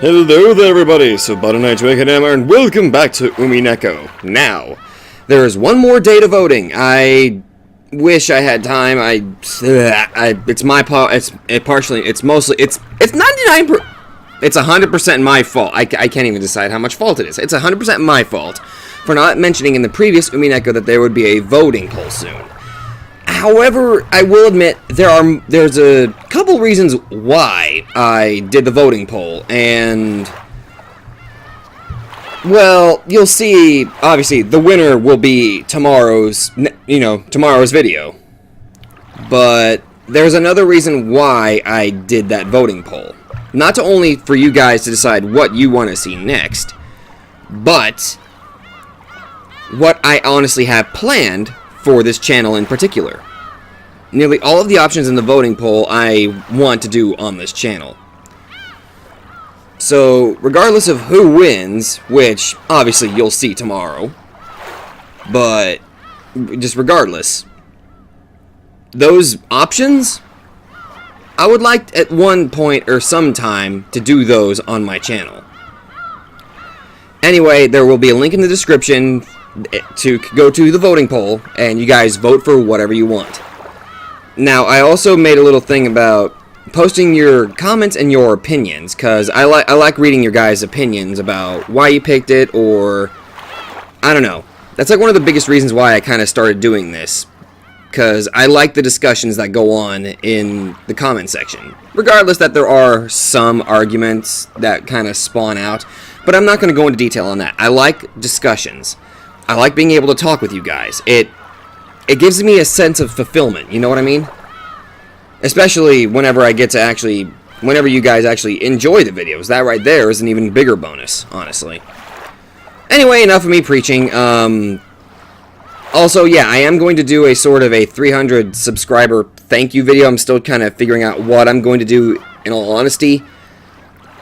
Hello there everybody, so Butter928 and welcome back to Umineko. Now, there is one more day to voting. I wish I had time. It's my fault. It's 100% my fault. I can't even decide how much fault it is. It's 100% my fault for not mentioning in the previous Umineko that there would be a voting poll soon. However, I will admit there's a couple reasons why I did the voting poll, and well, you'll see. Obviously, the winner will be tomorrow's video. But there's another reason why I did that voting poll. Not only for you guys to decide what you want to see next, but what I honestly have planned for this channel in particular. Nearly all of the options in the voting poll I want to do on this channel. So, regardless of who wins, which obviously you'll see tomorrow, but just regardless, those options, I would like at one point or sometime to do those on my channel. Anyway, there will be a link in the description to go to the voting poll, and you guys vote for whatever you want. Now, I also made a little thing about posting your comments and your opinions, because I like reading your guys' opinions about why you picked it, or I don't know. That's like one of the biggest reasons why I kind of started doing this, because I like the discussions that go on in the comment section. Regardless that there are some arguments that kind of spawn out, but I'm not going to go into detail on that. I like discussions. I like being able to talk with you guys. It gives me a sense of fulfillment, you know what I mean? Especially whenever you guys actually enjoy the videos. That right there is an even bigger bonus, honestly. Anyway, enough of me preaching. Also, yeah, I am going to do a sort of a 300 subscriber thank you video. I'm still kind of figuring out what I'm going to do, in all honesty.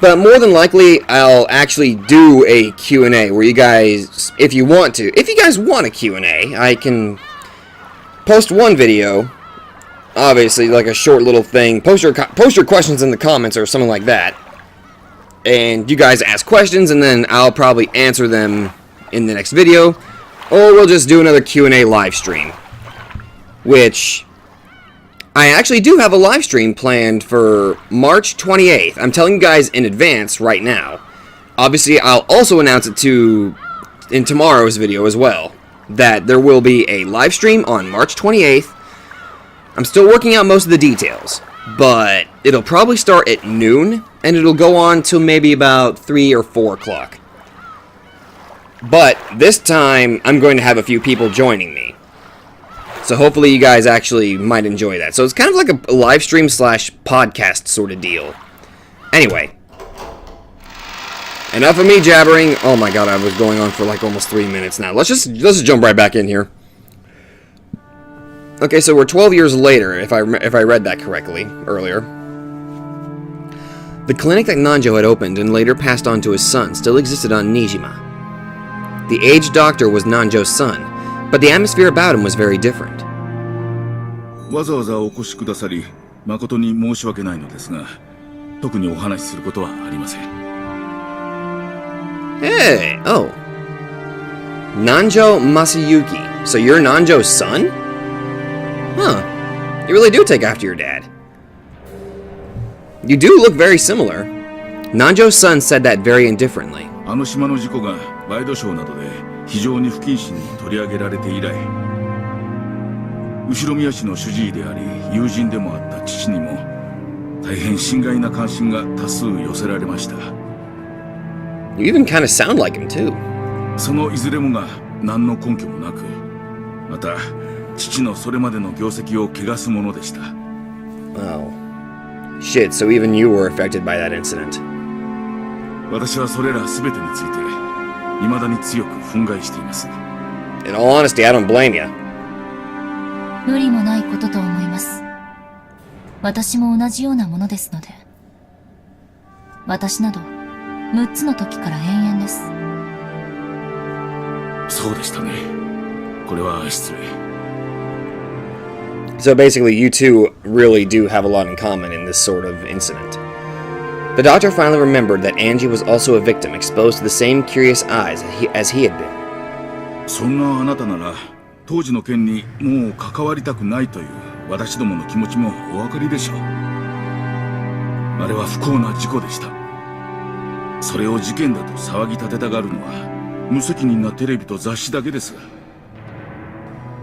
But more than likely, I'll actually do a Q&A where you guys, if you guys want a Q&A, I can post one video, obviously, like a short little thing. Post your questions in the comments or something like that. And you guys ask questions, and then I'll probably answer them in the next video. Or we'll just do another Q&A live stream. Which, I actually do have a live stream planned for March 28th. I'm telling you guys in advance right now. Obviously, I'll also announce it in tomorrow's video as well, that there will be a live stream on March 28th. I'm still working out most of the details, but it'll probably start at noon, and it'll go on till maybe about 3 or 4 o'clock. But this time, I'm going to have a few people joining me. So hopefully you guys actually might enjoy that. So it's kind of like a live stream / podcast sort of deal. Anyway. Enough of me jabbering. Oh my god, I was going on for like almost 3 minutes now. Let's just jump right back in here. Okay, so we're 12 years later, if I read that correctly earlier. The clinic that Nanjo had opened and later passed on to his son still existed on Nijima. The aged doctor was Nanjo's son, but the atmosphere about him was very different. わざわざお越しくださり、誠に申し訳ないのですが、特にお話しすることはありません。Hey, oh. Nanjo Masayuki. So you're Nanjo's son? Huh. You really do take after your dad. You do look very similar. Nanjo's son said that very indifferently. あの島の事故がワイドショーなどで非常に不謹慎に取り上げられて以来、後宮氏の主治医であり友人でもあった父にも大変心外な関心が多数寄せられました。You even kind of sound like him too. そのいずれもが何の根拠もなく、また父のそれまでの業績を汚すものでした。Oh. Shit, so even you were affected by that incident. 私はそれら全てについて未だに強く憤慨しています。In all honesty, I don't blame you. 無理もないことと思います。私も同じようなものですので。私など6つの時から延々です。そうでしたね。これは失礼。So basically, you two really do have a lot in common in this sort of incident. The doctor finally remembered that Angie was also a victim exposed to the same curious eyes as he had been. そんなあなたなら当時の件にもう関わりたくないという私どもの気持ちもお分かりでしょう。あれは不幸な事故でした。それを事件だと騒ぎ立てたがるのは無責任なテレビと雑誌だけです。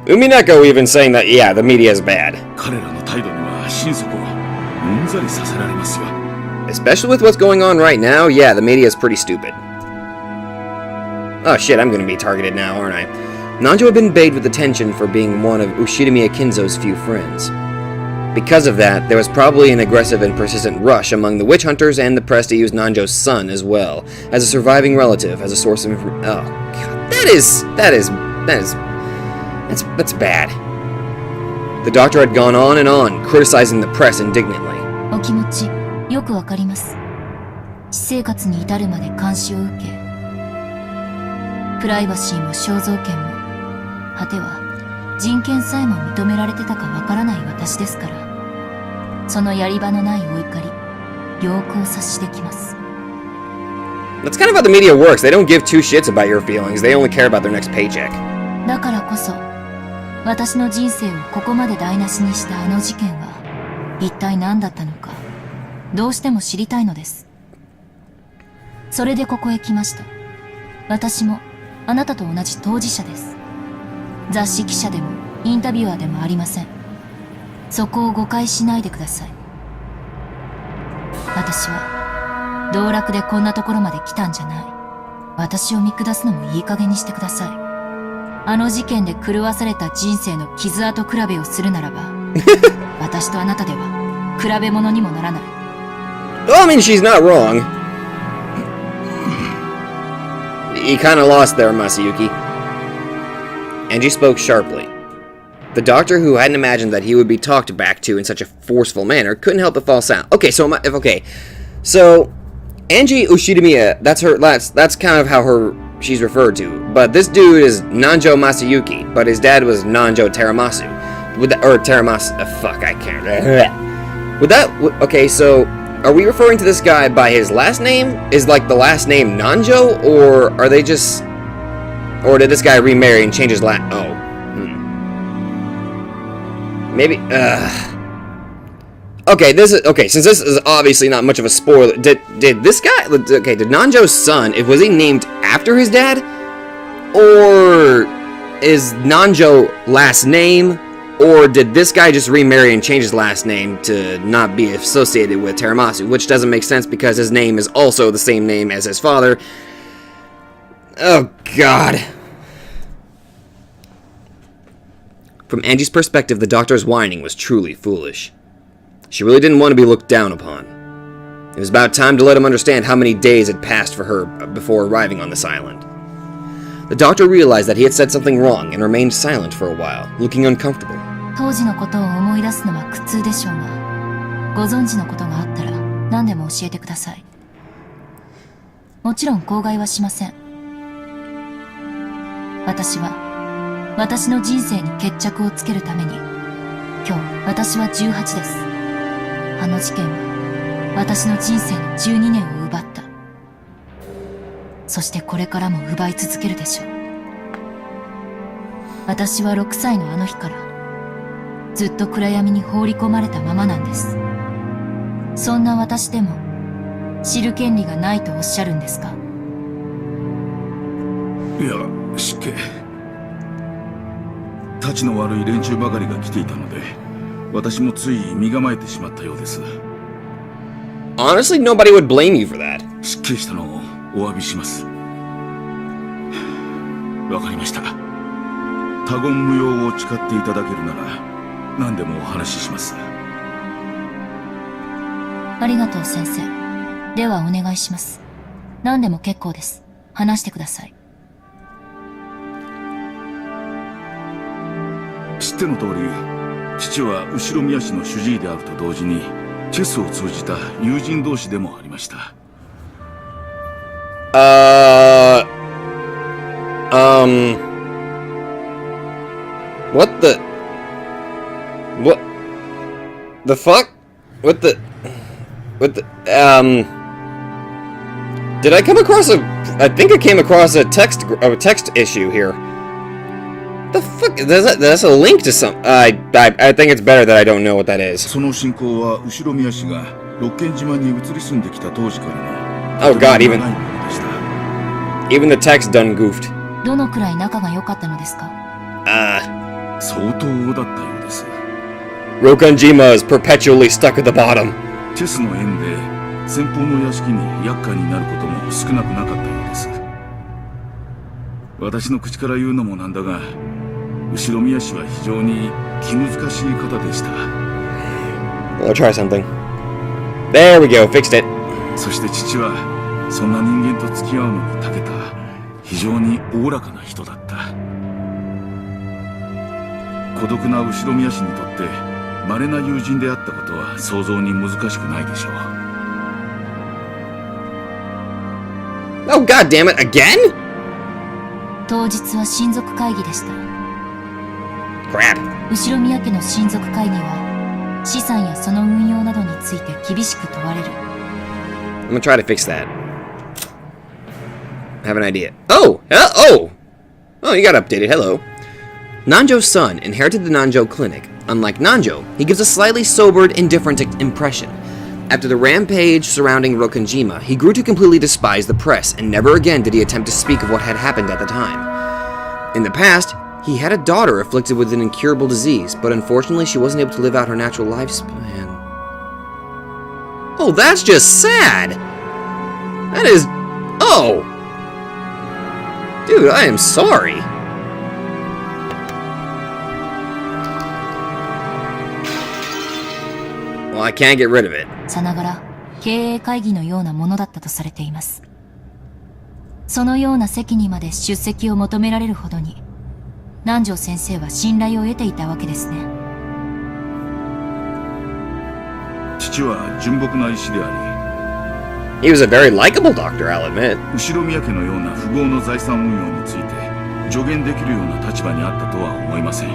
Umineko even saying that, yeah, the media is bad. 彼らの態度には心底うんざりさせられますよ。 Especially with what's going on right now, yeah, the media is pretty stupid. Oh shit, I'm gonna be targeted now, aren't I? Nanjo had been baited with attention for being one of Ushidamiya Kinzo's few friends. Because of that, there was probably an aggressive and persistent rush among the witch hunters and the press to use Nanjo's son as well, as a surviving relative, as a source of information. Oh, God, that's bad. The doctor had gone on and on, criticizing the press indignantly. お気持ちよくわかります。私生活に至るまで監視を受け、プライバシーも肖像権も、果ては人権さえも認められてたかわからない私ですから、そのやり場のないお怒り、よくお察しできます。That's kind of how the media works. They don't give two shits about your feelings. They only care about their next paycheck. だからこそ、私の人生をここまで台無しにしたあの事件は、一体何だったのか、どうしても知りたいのです。それでここへ来ました。私もあなたと同じ当事者です。雑誌記者でもインタビュアーでもありません。そこを誤解しないでください。私は道楽でこんなところまで来たんじゃない。私を見下すのもいい加減にしてください。あの事件で狂わされた人生の傷跡比べをするならば私とあなたでは比べ物にもならない。 Well, I mean, she's not wrong. You kind of lost there, Masayuki. Angie spoke sharply. The doctor, who hadn't imagined that he would be talked back to in such a forceful manner, couldn't help but fall silent. Okay, so Angie Ushidamiya, that's kind of how she's referred to. But this dude is Nanjo Masayuki, but his dad was Nanjo Teramasu. Fuck, I can't. Okay, so are we referring to this guy by his last name? Is like the last name Nanjo, or are they just, or did this guy remarry and change his last? Oh, maybe. Okay, since this is obviously not much of a spoiler, did this guy? Okay, did Nanjo's son? Was he named after his dad, or is Nanjo last name? Or did this guy just remarry and change his last name to not be associated with Teramasu? Which doesn't make sense because his name is also the same name as his father. Oh, God. From Angie's perspective, the doctor's whining was truly foolish. She really didn't want to be looked down upon. It was about time to let him understand how many days had passed for her before arriving on this island. The doctor realized that he had said something wrong and remained silent for a while, looking uncomfortable. 当時のことを思い出すのは苦痛でしょうが、ご存知のことがあったら何でも教えてください。もちろん口外はしません。私は私の人生に決着をつけるために、今日私は18です。あの事件は私の人生の12年を奪った。そしてこれからも奪い続けるでしょう。私は6歳のあの日からずっと暗闇に放り込まれたままなんです。そんな私でも知る権利がないとおっしゃるんですか？いや、失敬。たちの悪い連中ばかりが来ていたので、私もつい身構えてしまったようです。Honestly, nobody would blame you for that. 失敬したのをお詫びします。わかりました。他言無用を誓っていただけるなら何でもお話しします。ありがとう先生。ではお願いします。何でも結構です。話してください。知っての通り、父は後ろ宮市の主治医であると同時にチェスを通じた友人同士でもありました。What the fuck? What the Did I come across I think I came across a text issue here. The fuck? That's a link to some. I think it's better that I don't know what that is. その信仰は後ろ宮氏が六軒島に移り住んできた当時からの Oh god, 長いものでした。even the text done goofed. どのくらい仲が良かったのですか？相当だったようです。 Rokanjima is perpetually stuck at the bottom. チェスの縁で先方の屋敷に厄介になることも少なくなかったようです。私の口から言うのもなんだが、後ろ宮氏は非常に気難しい方でした。I'll try something. There we go, fixed it. そして父はそんな人間と付き合うのに長けた非常におおらかな人だった。孤独な後ろ宮氏にとって稀な友人であったことは想像に難しくないでしょう。Oh god damn it, again? 当日は親族会議でした。 Crap. 後ろ宮家の親族会議は資産やその運用などについて厳しく問われる。 I'm gonna try to fix that. I have an idea. Oh! Oh, you got updated. Hello. Nanjo's son inherited the Nanjo clinic. Unlike Nanjo, he gives a slightly sobered, indifferent impression. After the rampage surrounding Rokanjima, he grew to completely despise the press, and never again did he attempt to speak of what had happened at the time. In the past, he had a daughter afflicted with an incurable disease, but unfortunately she wasn't able to live out her natural lifespan. Oh, that's just sad! That is... Oh! Dude, I am sorry. Well, I can't get rid of it. さながら経営会議のようなものだったとされています。そのような席にまで出席を求められるほどに南條先生は信頼を得ていたわけですね。父は純朴な医師であり、 He was a very likable doctor, I'll admit. 後ろ宮家のような富豪の財産運用について助言できるような立場にあったとは思いません。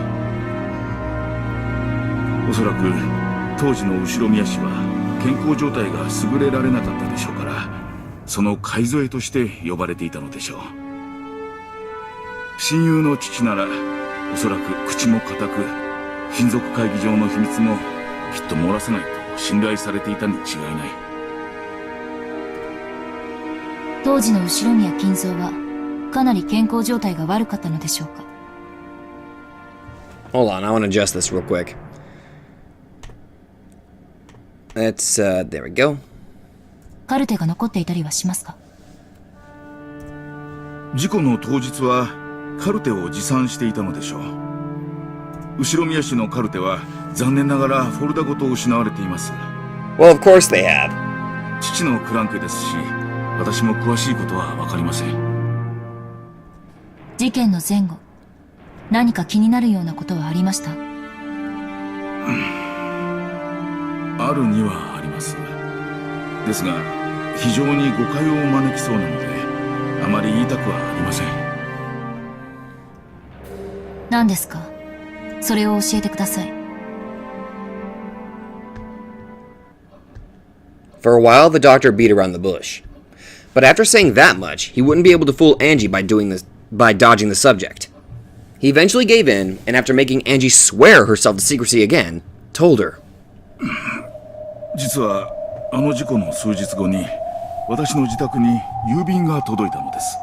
おそらく当時の後ろ宮氏は健康状態が優れられなかったでしょうから、その買い添えとして呼ばれていたのでしょう。親友の父ならおそらく口も固く、親族会議上の秘密もきっと漏らさないと信頼されていたに違いない。当時の後宮金蔵はかなり健康状態が悪かったのでしょうか。 Hold on, I want to adjust this real quick. Let's, there we go. カルテが残っていたりはしますか？事故の当日はカルテを持参していたのでしょう。後宮氏のカルテは残念ながらフォルダごと失われています。 Well, of course they have. 父のクランケですし、私も詳しいことは分かりません。事件の前後、何か気になるようなことはありました？あるにはあります。ですが非常に誤解を招きそうなのであまり言いたくはありません。何ですか？それを教えてください。 For a while, the doctor beat around the bush. But after saying that much, he wouldn't be able to fool Angie by dodging the subject. He eventually gave in, and after making Angie swear herself to secrecy again, told her. 実はあの事故の数日後に私の自宅に郵便が届いたのです。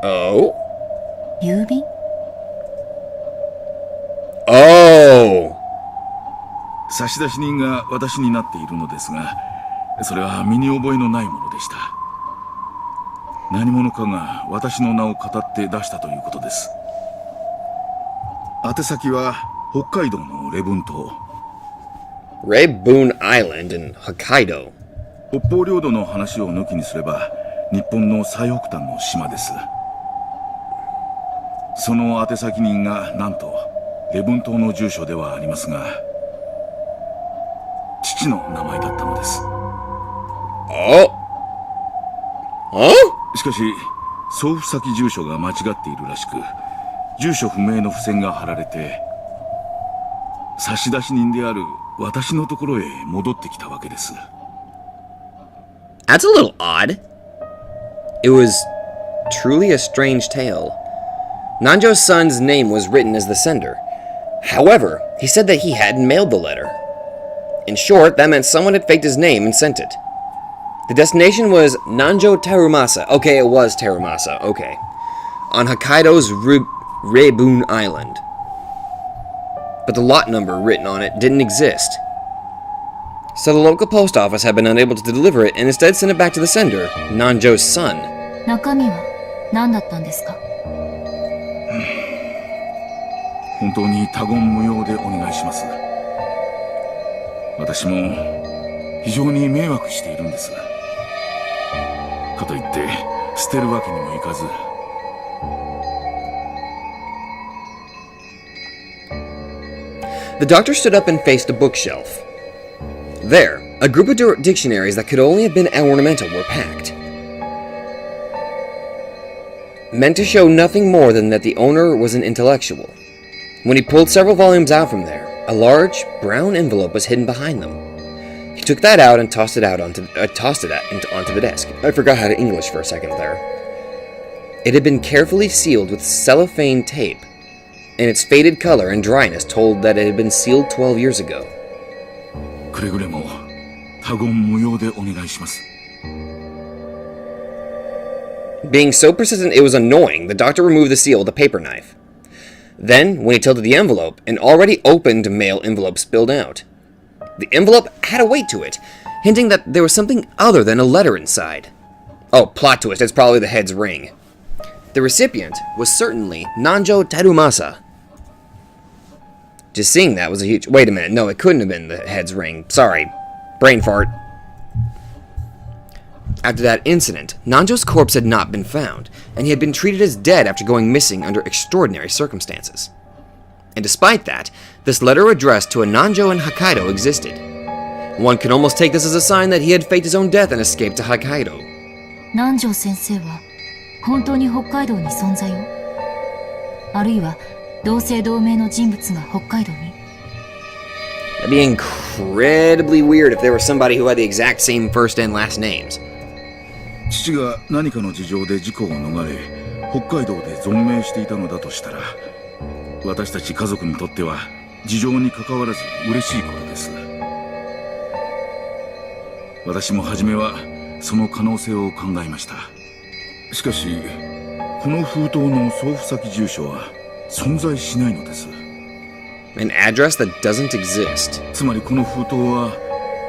Oh? 郵便？ Oh! 差出人が私になっているのですが、それは身に覚えのないものでした。何者かが私の名を語って出したということです。宛先は北海道の礼文島。 Rebun Island in Hokkaido. 北方領土の話を抜きにすれば日本の最北端の島です。その宛先人がなんと礼文島の住所ではありますが、父の名前だったのです。 Oh? Huh? しかし送付先住所が間違っているらしく、住所不明の付箋が貼られて差出人である私のところへ戻ってきたわけです。 That's a little odd. It was truly a strange tale. Nanjo's son's name was written as the sender. However, he said that he hadn't mailed the letter. In short, that meant someone had faked his name and sent it. The destination was Nanjo Terumasa. Okay, it was Terumasa. Okay. On Hokkaido's Reibun Island. But the lot number written on it didn't exist. So the local post office had been unable to deliver it and instead sent it back to the sender, Nanjo's son. 中身は何だったんですか？本当に他言無用でお願いします。私も非常に迷惑しているんです。かといって捨てるわけにもいかず。The doctor stood up and faced a bookshelf. There, a group of dictionaries that could only have been ornamental were packed. Meant to show nothing more than that the owner was an intellectual. When he pulled several volumes out from there, a large, brown envelope was hidden behind them. He took that out and tossed it onto the desk. I forgot how to English for a second there. It had been carefully sealed with cellophane tape, and its faded color and dryness told that it had been sealed 12 years ago. くれぐれも他言無用でお願いします。Being so persistent it was annoying, the doctor removed the seal with a paper knife. Then, when he tilted the envelope, an already opened mail envelope spilled out. The envelope had a weight to it, hinting that there was something other than a letter inside. Oh, plot twist, it's probably the head's ring. The recipient was certainly Nanjo Terumasa. Just seeing that was a huge... Wait a minute, no, it couldn't have been the head's ring. Sorry. Brain fart. After that incident, Nanjo's corpse had not been found, and he had been treated as dead after going missing under extraordinary circumstances. And despite that, this letter addressed to a Nanjo in Hokkaido existed. One could almost take this as a sign that he had faked his own death and escaped to Hokkaido. 南條先生は本当に北海道に存在を？あるいは同姓同名の人物が北海道に？ That'd be incredibly weird if there was somebody who had the exact same first and last names. 父が何かの事情で事故を逃れ、北海道で存命していたのだとしたら、私たち家族にとっては事情に関わらず嬉しいことです。私も初めはその可能性を考えました。しかし、この封筒の送付先住所は存在しないのです。An address that doesn't exist. つまりこの封筒は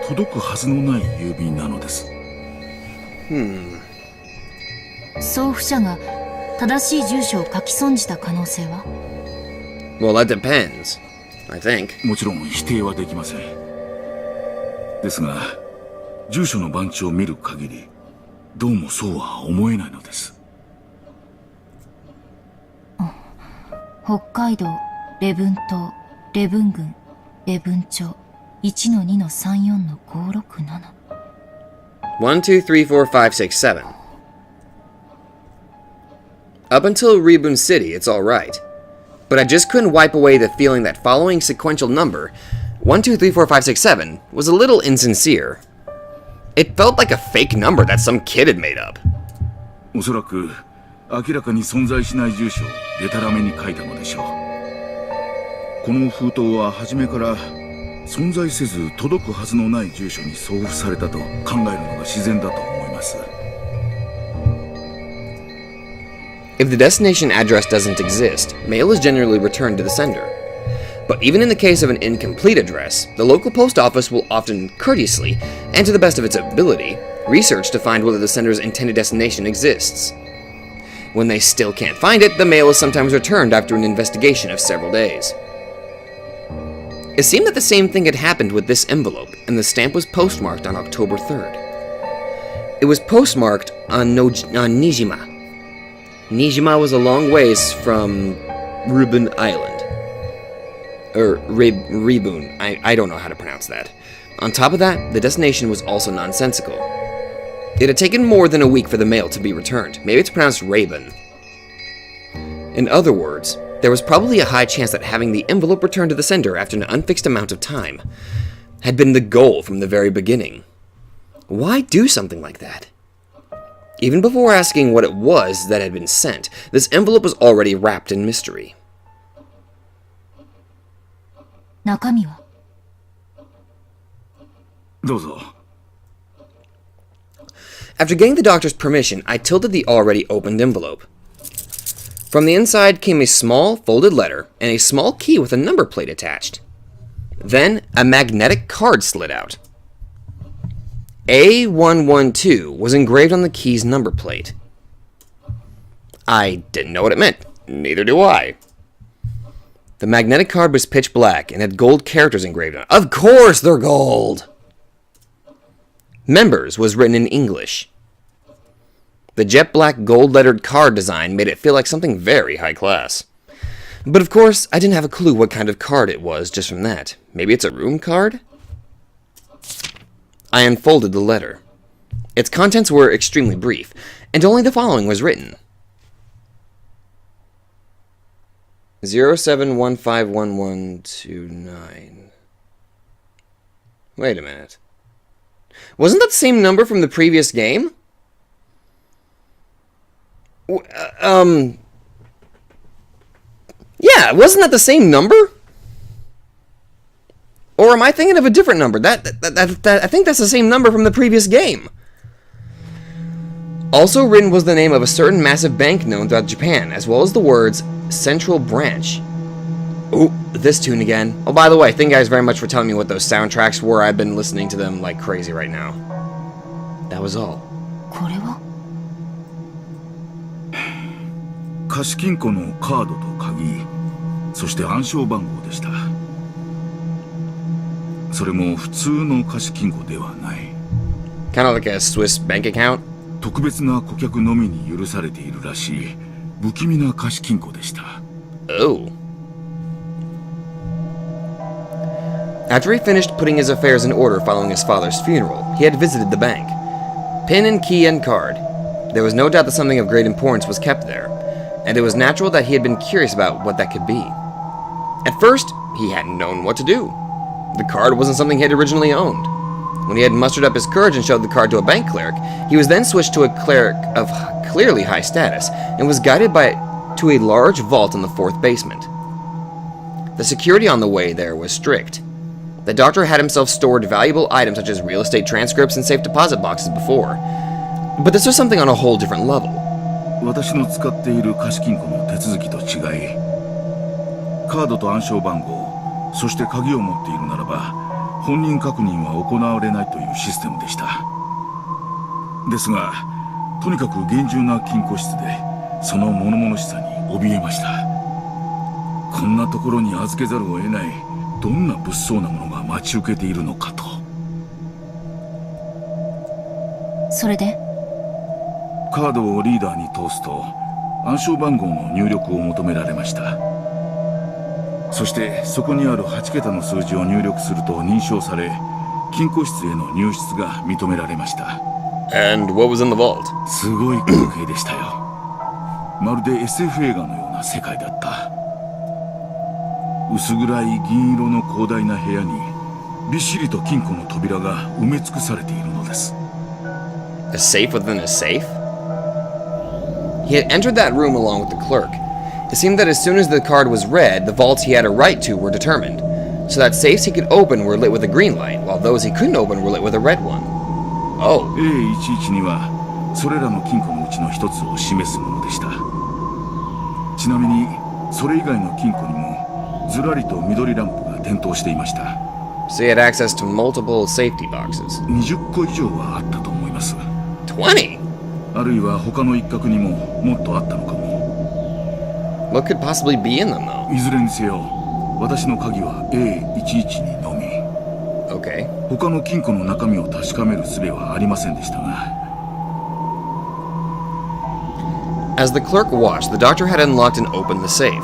届くはずのない郵便なのです。送付者が正しい住所を書き損じた可能性は？ Well, that depends, I think. もちろん否定はできません。ですが、住所の番地を見る限り、どうもそうは思えないのです。北海道礼文島礼文郡礼文町 1-2-34-567 1, 2, 3, 4, 5, 6, 7. Up until Reibun City, it's alright. But I just couldn't wipe away the feeling that following sequential number, 1, 2, 3, 4, 5, 6, 7, was a little insincere. It felt like a fake number that some kid had made up. おそらく明らかに存在しない住所をデタラメに書いたのでしょう。この封筒は初めから存在せず届くはずのない住所に送付されたと考えるのが自然だと思います。If the destination address doesn't exist, mail is generally returned to the sender. But even in the case of an incomplete address, the local post office will often courteously, and to the best of its ability, research to find whether the sender's intended destination exists. When they still can't find it, the mail is sometimes returned after an investigation of several days. It seemed that the same thing had happened with this envelope, and the stamp was postmarked on October 3rd. It was postmarked on Nijima. Nijima was a long ways from Reibun Island. Or Reibun, I don't know how to pronounce that. On top of that, the destination was also nonsensical. It had taken more than a week for the mail to be returned. Maybe it's pronounced Reibun. In other words, there was probably a high chance that having the envelope returned to the sender after an unfixed amount of time had been the goal from the very beginning. Why do something like that? Even before asking what it was that had been sent, this envelope was already wrapped in mystery. 中身は？どうぞ。 After getting the doctor's permission, I tilted the already opened envelope. From the inside came a small folded letter and a small key with a number plate attached. Then a magnetic card slid out. A112 was engraved on the key's number plate. I didn't know what it meant. Neither do I. The magnetic card was pitch black and had gold characters engraved on it. Of course they're gold! Members was written in English. The jet black gold-lettered card design made it feel like something very high class. But of course, I didn't have a clue what kind of card it was just from that. Maybe it's a room card? I unfolded the letter. Its contents were extremely brief, and only the following was written. 07151129. Wait a minute. Wasn't that the same number from the previous game? Yeah, wasn't that the same number? Or am I thinking of a different number? I think that's the same number from the previous game. Also written was the name of a certain massive bank known throughout Japan, as well as the words Central Branch. Ooh, this tune again. Oh, by the way, thank you guys very much for telling me what those soundtracks were. I've been listening to them like crazy right now. That was all. これは？貸金庫のカードと鍵、そして暗証番号でした。それも普通の貸金庫ではない。Kind of like a Swiss bank account? 特別な顧客のみに許されているらしい不気味な貸金庫でした。Oh. After he finished putting his affairs in order following his father's funeral, he had visited the bank. Pin and key and card. There was no doubt that something of great importance was kept there, and it was natural that he had been curious about what that could be. At first, he hadn't known what to do. The card wasn't something he had originally owned. When he had mustered up his courage and showed the card to a bank cleric, he was then switched to a cleric of clearly high status, and was guided to a large vault in the 4th basement. The security on the way there was strict. The doctor had himself stored valuable items such as real estate transcripts and safe deposit boxes before, but this was something on a whole different level. 私の使っている貸金庫の手続きと違い、カードと暗証番号、そして鍵を持っているならば、本人確認は行われないというシステムでした。ですが、とにかく厳重な金庫室で、その物々しさに怯えました。こんなところに預けざるを得ない、どんな物騒なものが待ち受けているのかと。それで？カードをリーダーに通すと暗証番号の入力を求められました。そしてそこにある8桁の数字を入力すると認証され、金庫室への入室が認められました。 And what was in the vault? すごい光景でしたよ。まるで SF 映画のような世界だった。薄暗い銀色の広大な部屋にびっしりと金庫の扉が埋め尽くされているのです。 A safe within a safe? He had entered that room along with the clerk. It seemed that as soon as the card was read, the vaults he had a right to were determined, so that safes he could open were lit with a green light, while those he couldn't open were lit with a red one. Oh. A11にはそれらの金庫のうちの一つを示すものでした。ちなみにそれ以外の金庫にもずらりと緑ランプが点灯していました。 So he had access to multiple safety boxes. 20個以上はあったと思います。 20? あるいは他の一角にももっとあったのかも。 What could possibly be in them, though? いずれにせよ、私の鍵は A11にのみ。 Okay. 他の金庫の中身を確かめる術はありませんでしたが。 As the clerk watched, the doctor had unlocked and opened the safe.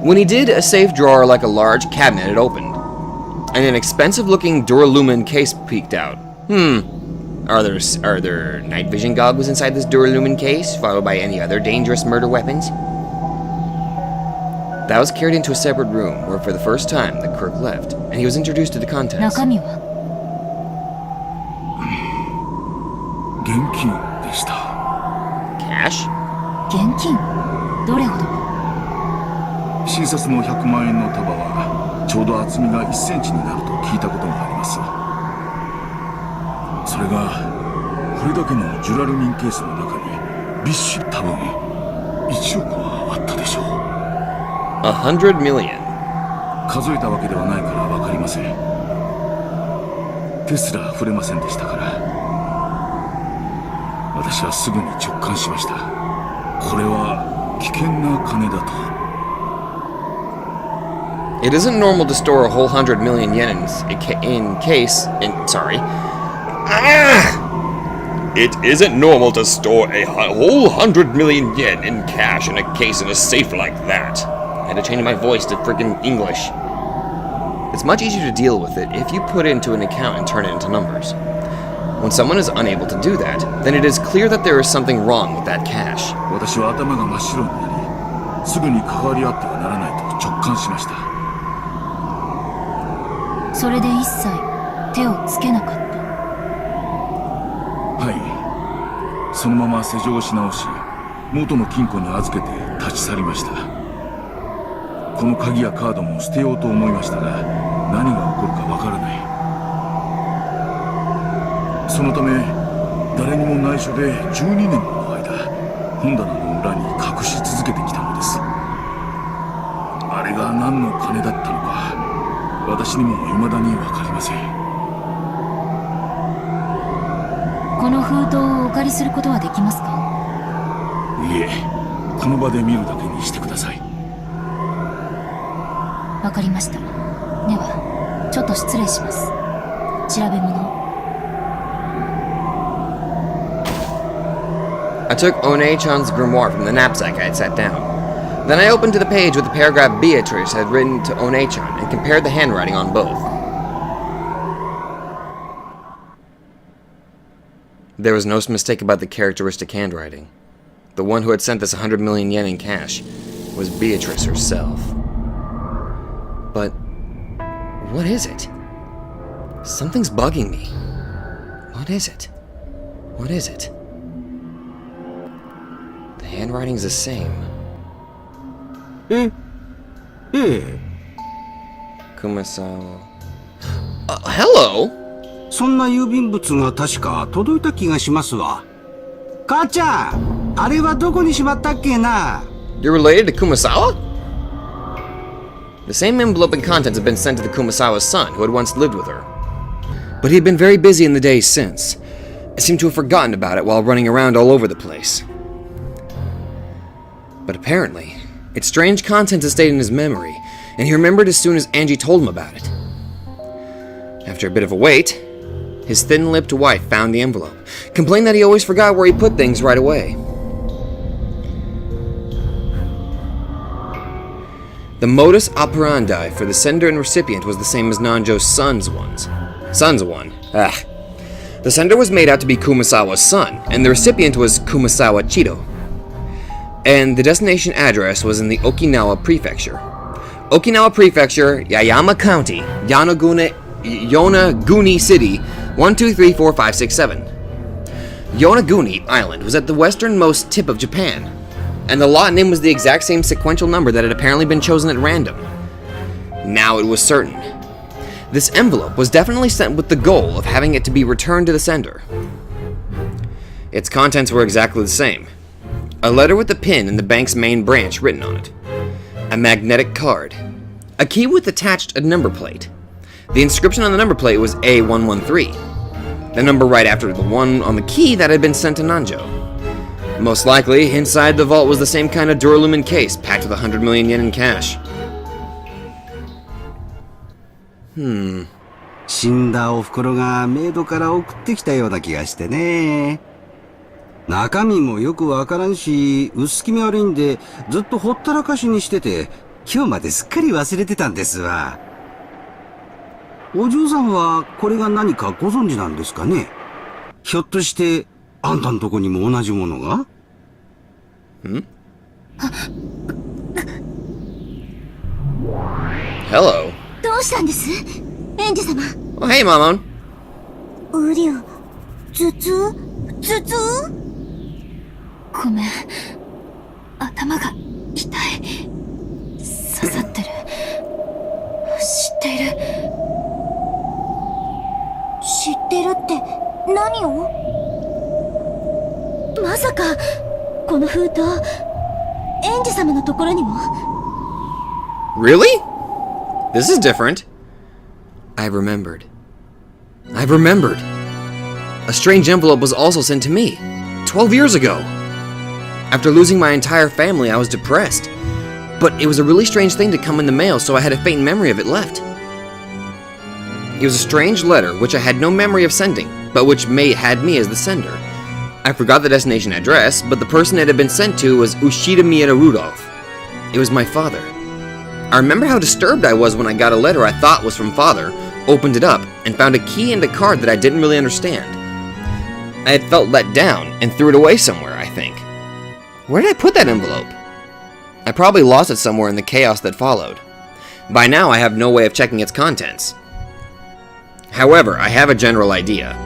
When he did, a safe drawer like a large cabinet had opened, and an expensive-looking Duralumin case peeked out. Are there night vision goggles inside this Duralumin case, followed by any other dangerous murder weapons? That was carried into a separate room, where for the first time the clerk left, and he was introduced to the contents. 中身は？現金でした。 Cash? 現金どれほど？新札の100万円の束はちょうど厚みが1センチになると聞いたことがあります。それがこれだけのジュラルミンケースの中にびっしり、多分1億はあったでしょう。100 million. 数えたわけではないから分かりません。手すら触れませんでしたから。私はすぐに直感しました。これは危険な金だと。It isn't normal to store a whole 100 million yen It isn't normal to store a whole 100 million yen in cash in a case in a safe like that. I had to change my voice to freaking English. It's much easier to deal with it if you put it into an account and turn it into numbers. When someone is unable to do that, then it is clear that there is something wrong with that cash. 私は頭が真っ白になり、すぐに関わり合ってはならないと直感しました。それで一切手をつけなかった。はい。そのまま施錠をし直し、元の金庫に預けて立ち去りました。この鍵やカードも捨てようと思いましたが、何が起こるかわからない。そのため誰にも内緒で12年もの間、本棚の裏に隠し続けてきたのです。あれが何の金だったのか、私にも未だに分かりません。この封筒をお借りすることはできますか？いえ、この場で見るだけにしてください。わかりました。ではちょっと失礼します。調べ物を。I took One-chan's grimoire from the knapsack I had set down. Then I opened to the page with the paragraph Beatrice had written to One-chan and compared the handwriting on both. There was no mistake about the characteristic handwriting. The one who had sent this 100 million yen in cash was Beatrice herself. But what is it? Something's bugging me. What is it? What is it? The handwriting's the same. Kumasawa. Hello? そんな郵便物が確か届いた気がしますわ。母ちゃん、あれはどこにしまったっけな？ You're related to Kumasawa? The same envelope and contents had been sent to the Kumasawa's son, who had once lived with her. But he had been very busy in the days since. I seemed to have forgotten about it while running around all over the place. But apparently, its strange contents had stayed in his memory, and he remembered as soon as Angie told him about it. After a bit of a wait, his thin-lipped wife found the envelope, complained that he always forgot where he put things right away. The modus operandi for the sender and recipient was the same as Nanjo's son's ones. Son's one. The sender was made out to be Kumasawa's son, and the recipient was Kumasawa Chido. And the destination address was in the Okinawa Prefecture. Okinawa Prefecture, Yayama County, Yonaguni City, 1234567. Yonaguni Island was at the westernmost tip of Japan, and the lot name was the exact same sequential number that had apparently been chosen at random. Now it was certain. This envelope was definitely sent with the goal of having it to be returned to the sender. Its contents were exactly the same. A letter with a pin in the bank's main branch written on it. A magnetic card. A key with attached a number plate. The inscription on the number plate was A113. The number right after the one on the key that had been sent to Nanjo. Most likely, inside the vault was the same kind of duralumin case packed with 100 million yen in cash. 死んだお袋がメイドから送ってきたような気がしてね。中身もよくわからんし、薄気味悪いんで、ずっとほったらかしにしてて、今日まですっかり忘れてたんですわ。お嬢さんはこれが何かご存知なんですかね？ひょっとして、あんたんとこにも同じものが？Hello. どうしたんです？園児様。Oh, hey, Mamon. うりゅう、頭痛、頭痛？ごめん。頭が痛い。刺さってる。知っている。知ってるって何を？まさか、この封筒、園児様のところにも。Really? This is different. I've remembered. A strange envelope was also sent to me, 12 years ago. After losing my entire family, I was depressed. But it was a really strange thing to come in the mail, so I had a faint memory of it left. It was a strange letter, which I had no memory of sending, but which had me as the sender. I forgot the destination address, but the person it had been sent to was Ushida Mieta Rudolph. It was my father. I remember how disturbed I was when I got a letter I thought was from father, opened it up, and found a key and a card that I didn't really understand. I had felt let down and threw it away somewhere, I think. Where did I put that envelope? I probably lost it somewhere in the chaos that followed. By now, I have no way of checking its contents. However, I have a general idea.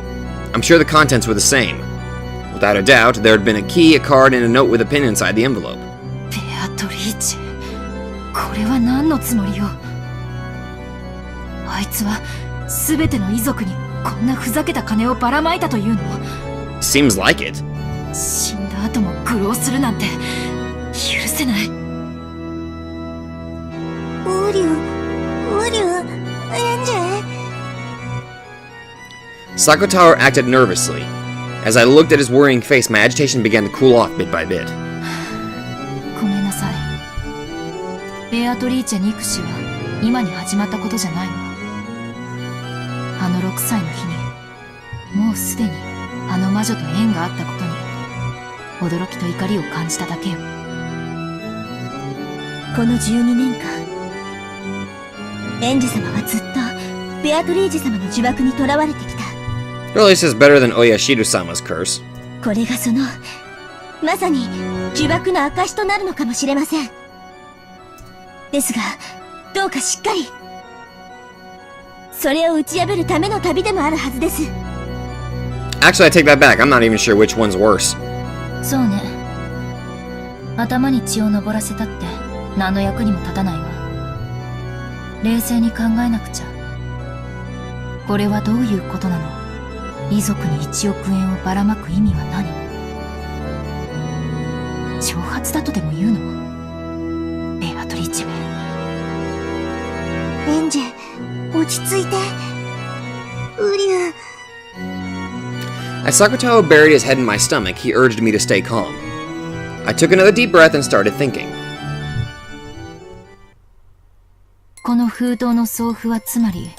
I'm sure the contents were the same. Without a doubt, there had been a key, a card, and a note with a pin inside the envelope. Beatrice, これは何のつもりよ。あいつは全ての遺族にこんなふざけた金をばらまいたというの？ Seems like it. 死んだ後も愚弄するなんて許せない。ウリュエンジェ。Sakotaro acted nervously. As I looked at his worrying face, my agitation began to cool off bit by bit. ごめんなさい。ベアトリーチェ憎しは今に始まったことじゃないわ。あの6歳の日に、もうすでにあの魔女と縁があったことに、驚きと怒りを感じただけよ。この12年間、園児様はずっとベアトリーチェ様の呪縛に囚われてきた。Or at least it's better than Oyashiru-sama's curse. これがその、まさに呪縛の証となるのかもしれません。ですが、どうかしっかり。それを打ち破るための旅でもあるはずです。Actually, I take that back. I'm not even sure which one's worse. そうね。頭に血を昇らせたって何の役にも立たないわ。冷静に考えなくちゃ。これはどういうことなの？遺族に1億円をばらまく意味は何？挑発だとでも言うの？ベアトリーチェめ。エンジェ、落ち着いて。ウリュウ。As Sakotaro buried his head in my stomach, he urged me to stay calm. I took another deep breath and started thinking. この封筒の送付はつまり、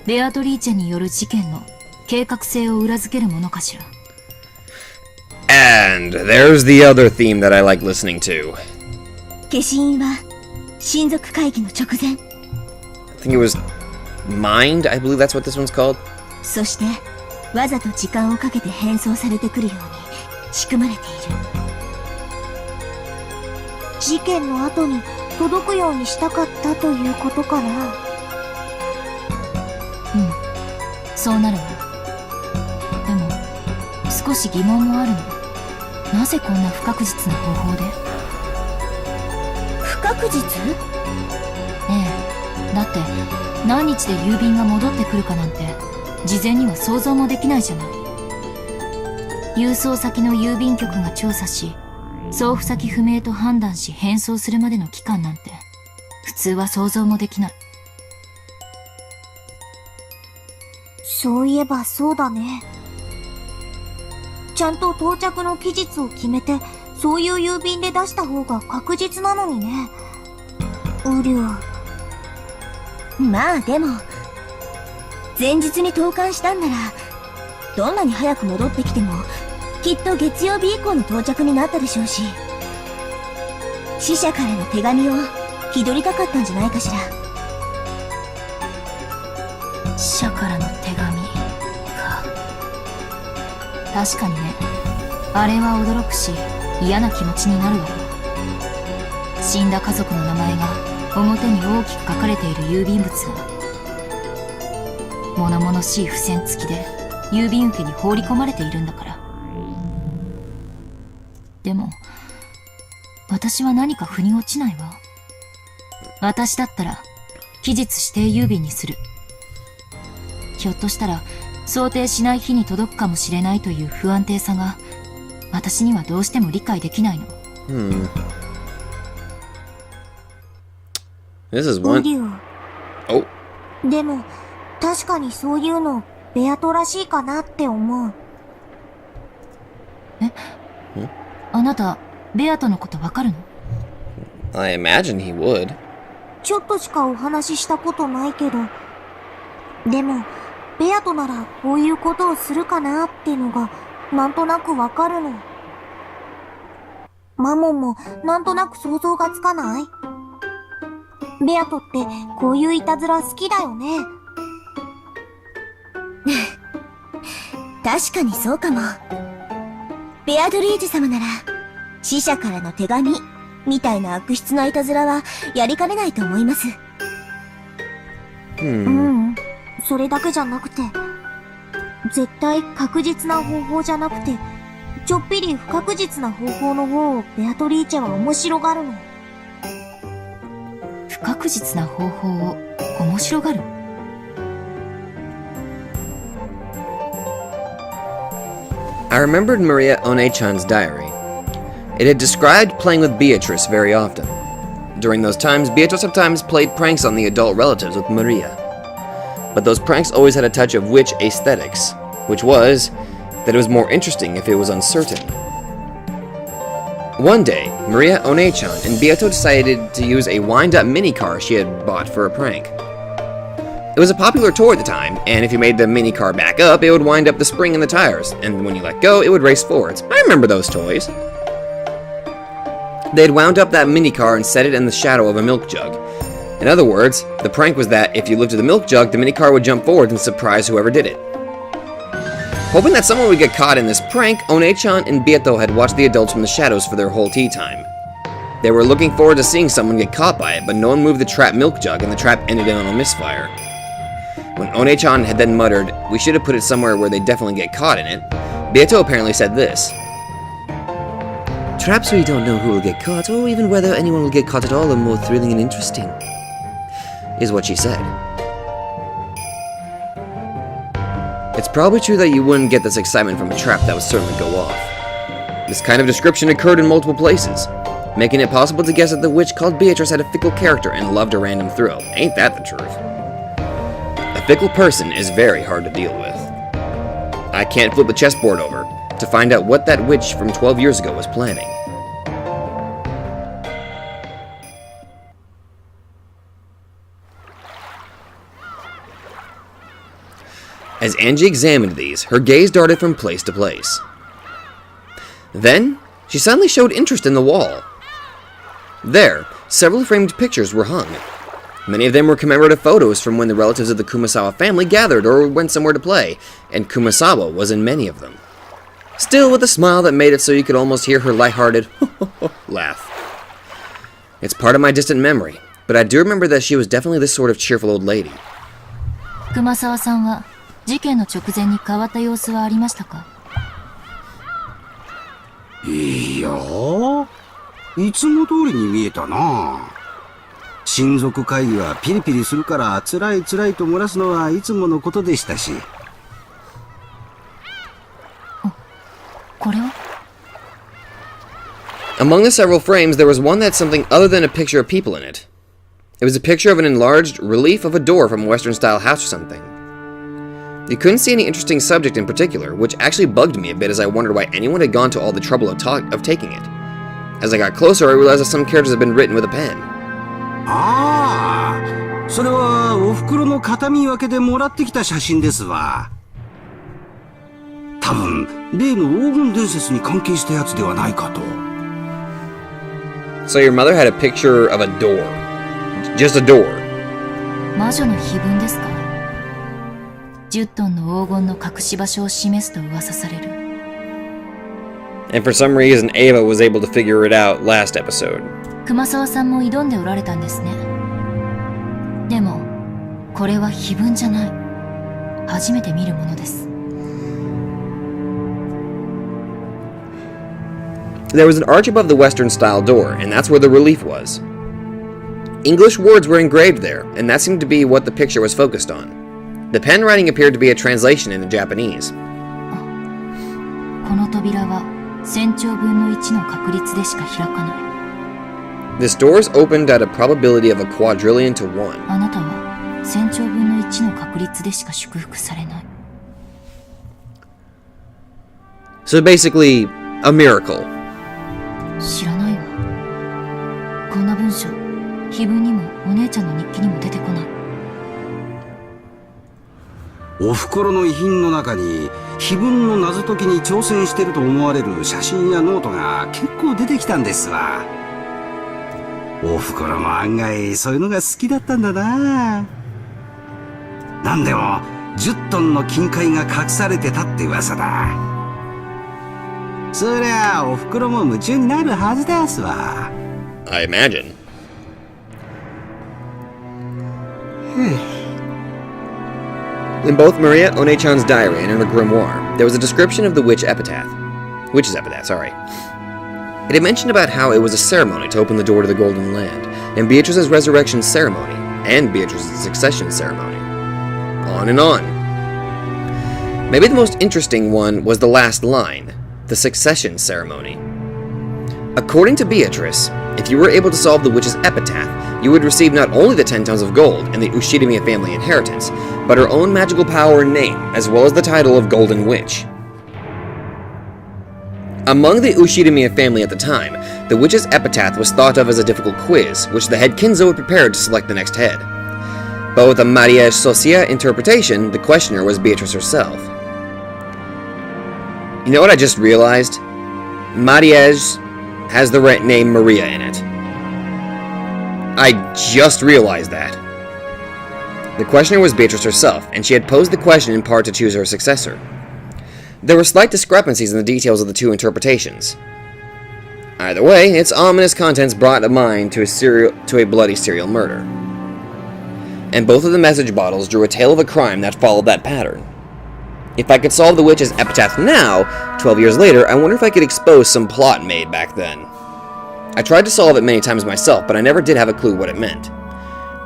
ベアトリーチェによる事件の計画性を裏付けるものかしら。And there's the other theme that I like listening to. 消印は親族会議の直前。I think it was Mind, I believe that's what this one's called. そしてわざと時間をかけて返送されてくるように仕組まれている。事件の後に届くようにしたかったということかな。うん、そうなるわ。でも少し疑問もあるの。なぜこんな不確実な方法で？不確実？ええ、だって何日で郵便が戻ってくるかなんて事前には想像もできないじゃない。郵送先の郵便局が調査し、送付先不明と判断し返送するまでの期間なんて普通は想像もできない。そういえばそうだね。ちゃんと到着の期日を決めて、そういう郵便で出した方が確実なのにね。うりゅう。まあでも、前日に投函したんなら、どんなに早く戻ってきても、きっと月曜日以降の到着になったでしょうし、死者からの手紙を気取りたかったんじゃないかしら。死者からの手紙か。確かにね、あれは驚くし嫌な気持ちになるわよ。死んだ家族の名前が表に大きく書かれている郵便物、物々しい付箋付きで郵便受けに放り込まれているんだから。でも、私は何か腑に落ちないわ。私だったら、期日指定郵便にする。ひょっとしたら、想定しない日に届くかもしれないという不安定さが、私にはどうしても理解できないの。This is one. リュウ。Oh. でも、確かにそういうの、ベアトらしいかなって思う。あなた、ベアトのことわかるの？ I imagine he would. ちょっとしかお話ししたことないけど、でも、ベアトならこういうことをするかなってのが、なんとなくわかるの。マモンもなんとなく想像がつかない？ベアトってこういういたずら好きだよね。確かにそうかも。ベアドリージュ様なら、死者からの手紙、みたいな悪質ないたずらはやりかねないと思います。それだけじゃなくて、絶対確実な方法じゃなくて、ちょっぴり不確実な方法の方をベアトリーチェは面白がるの。不確実な方法を面白がる？I remembered Maria One-chan's diary. It had described playing with Beatrice very often. During those times, Beatrice sometimes played pranks on the adult relatives with Maria. But those pranks always had a touch of witch aesthetics, which was that it was more interesting if it was uncertain. One day, Maria One-chan and Beato decided to use a wind-up mini-car she had bought for a prank. It was a popular toy at the time, and if you made the mini-car back up, it would wind up the spring in the tires, and when you let go, it would race forwards. I remember those toys. They had wound up that mini-car and set it in the shadow of a milk jug. In other words, the prank was that if you lifted the milk jug, the mini-car would jump forward and surprise whoever did it. Hoping that someone would get caught in this prank, One-chan and Beato had watched the adults from the shadows for their whole tea time. They were looking forward to seeing someone get caught by it, but no one moved the trap milk jug and the trap ended in on a misfire. When One-chan had then muttered, "We should have put it somewhere where they definitely get caught in it," Beato apparently said this. "Traps where you don't know who will get caught, or even whether anyone will get caught at all, are more thrilling and interesting," is what she said. It's probably true that you wouldn't get this excitement from a trap that would certainly go off. This kind of description occurred in multiple places, making it possible to guess that the witch called Beatrice had a fickle character and loved a random thrill. Ain't that the truth? A fickle person is very hard to deal with. I can't flip the chessboard over to find out what that witch from 12 years ago was planning. As Angie examined these, her gaze darted from place to place. Then, she suddenly showed interest in the wall. There, several framed pictures were hung. Many of them were commemorative photos from when the relatives of the Kumasawa family gathered or went somewhere to play, and Kumasawa was in many of them. Still with a smile that made it so you could almost hear her lighthearted laugh. It's part of my distant memory, but I do remember that she was definitely this sort of cheerful old lady. 熊沢さんは事件の直前に変わった様子はありましたか？いやー、いつも通りに見えたな。親族会議はピリピリするから辛い辛いと漏らすのはいつものことでしたし。これは？ Among the several frames, there was one that had something other than a picture of people in it. It was a picture of an enlarged relief of a door from a Western-style house or something. You couldn't see any interesting subject in particular, which actually bugged me a bit as I wondered why anyone had gone to all the trouble of taking it. As I got closer, I realized that some characters had been written with a pen. ああ、それはお袋の形見分けでもらってきた写真ですわ。多分、例の黄金伝説に関係したやつではないかと。So your mother had a picture of a door. Just a door. 魔女の碑文ですか？10トンの黄金の隠し場所を示すと噂される。And for some reason, Ava was able to figure it out last episode. 熊沢さんも挑んでおられたんですね。でも、これは碑文じゃない。初めて見るものです。There was an arch above the Western-style door, and that's where the relief was. English words were engraved there, and that seemed to be what the picture was focused on. The pen writing appeared to be a translation into Japanese. この扉は1000兆分の1の確率でしか開かない。 This door is opened at a probability of a quadrillion to 1. あなたは1000兆分の1の確率でしか祝福されない。 So basically, a miracle. 知らないわ。こんな文章、碑文にもお姉ちゃんの日記にも出てこない。お袋の遺品の中に碑文の謎解きに挑戦してると思われる写真やノートが結構出てきたんですわ。お袋も案外そういうのが好きだったんだな。なんでも10トンの金塊が隠されてたって噂だ。そりゃお袋も夢中になるはずですわ。I imagine. In both Maria One-chan's diary and in her grimoire, there was a description of the witch's epitaph, sorry. It had mentioned about how it was a ceremony to open the door to the Golden Land, and Beatrice's resurrection ceremony, and Beatrice's succession ceremony. On and on. Maybe the most interesting one was the last line, the succession ceremony. According to Beatrice, if you were able to solve the witch's epitaph, you would receive not only the 10 tons of gold and the Ushidamiya family inheritance, but her own magical power and name, as well as the title of Golden Witch. Among the Ushidamiya family at the time, the witch's epitaph was thought of as a difficult quiz, which the head Kinzo had prepared to select the next head. But with a Mariage Socia interpretation, the questioner was Beatrice herself. You know what I just realized? Mariage has the right name Maria in it. I just realized that. The questioner was Beatrice herself, and she had posed the question in part to choose her successor. There were slight discrepancies in the details of the two interpretations. Either way, its ominous contents brought a mind to a bloody serial murder. And both of the message bottles drew a tale of a crime that followed that pattern. If I could solve the witch's epitaph now, 12 years later, I wonder if I could expose some plot made back then. I tried to solve it many times myself, but I never did have a clue what it meant.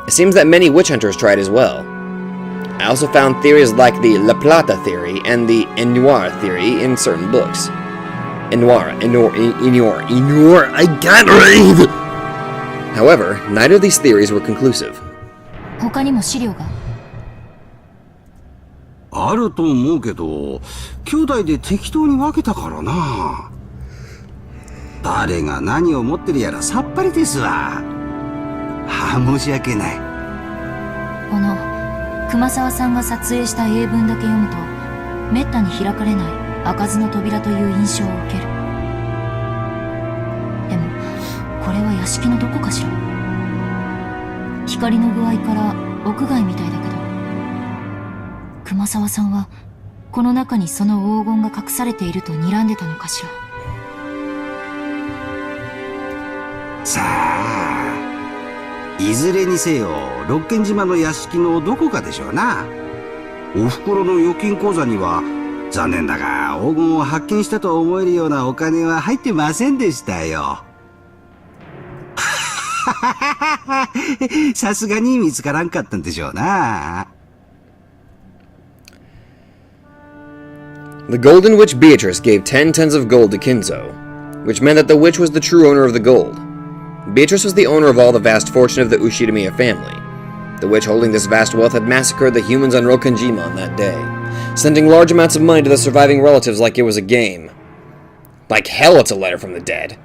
It seems that many witch hunters tried as well. I also found theories like the La Plata theory and the Enoir theory in certain books. Enoir, I can't read! However, neither of these theories were conclusive. 他にも資料が。あると思うけど、兄弟で適当に分けたからな。誰が何を持ってるやらさっぱりですわ。申し訳ない。この熊沢さんが撮影した英文だけ読むと、めったに開かれない開かずの扉という印象を受ける。でもこれは屋敷のどこかしら。光の具合から屋外みたいだけど、熊沢さんはこの中にその黄金が隠されていると睨んでたのかしら。さあ、いずれにせよ六軒島の屋敷のどこかでしょうな。お袋の預金口座には残念だが黄金を発見したと思えるようなお金は入ってませんでしたよ。さすがに見つからんかったんでしょうな。The Golden Witch Beatrice gave 10 tons of gold to Kinzo, which meant that the witch was the true owner of the gold. Beatrice was the owner of all the vast fortune of the Ushidamiya family. The witch holding this vast wealth had massacred the humans on Rokanjima on that day, sending large amounts of money to the surviving relatives like it was a game. Like hell it's a letter from the dead.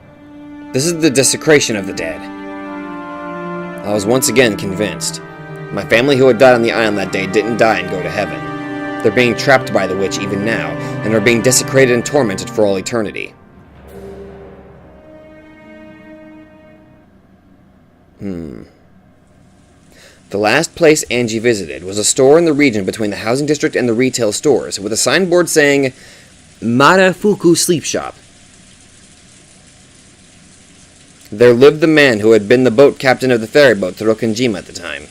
This is the desecration of the dead. I was once again convinced. My family who had died on the island that day didn't die and go to heaven. They're being trapped by the witch even now, and are being desecrated and tormented for all eternity. The last place Angie visited was a store in the region between the housing district and the retail stores, with a signboard saying, Marafuku Sleep Shop. There lived the man who had been the boat captain of the ferry boat to Rokanjima at the time.